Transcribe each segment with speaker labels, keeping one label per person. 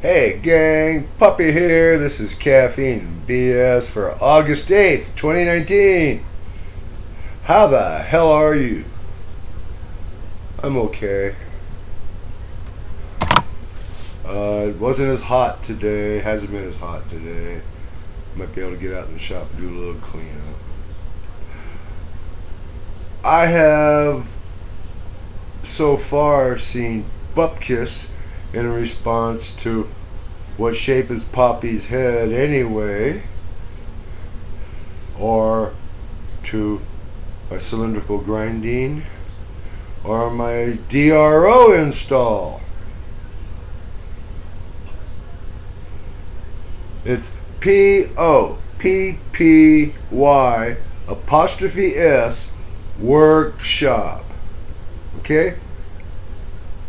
Speaker 1: Hey gang, Puppy here. This is Caffeine BS for August 8th, 2019. How the hell are you? I'm okay. It wasn't as hot today. Hasn't been as hot today. Might be able to get out in the shop and do a little cleanup. I have so far seen Bupkis in response to what shape is Poppy's head anyway, or to my cylindrical grinding, or my DRO install. It's POPPY apostrophe S workshop. Okay?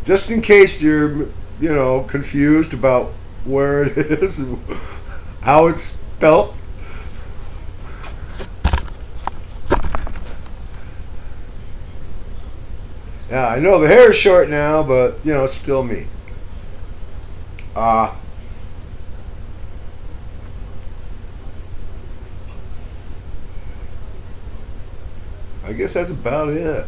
Speaker 1: Just in case you're, confused about where it is, how it's spelt. Yeah, I know the hair is short now, but it's still me. I guess that's about it.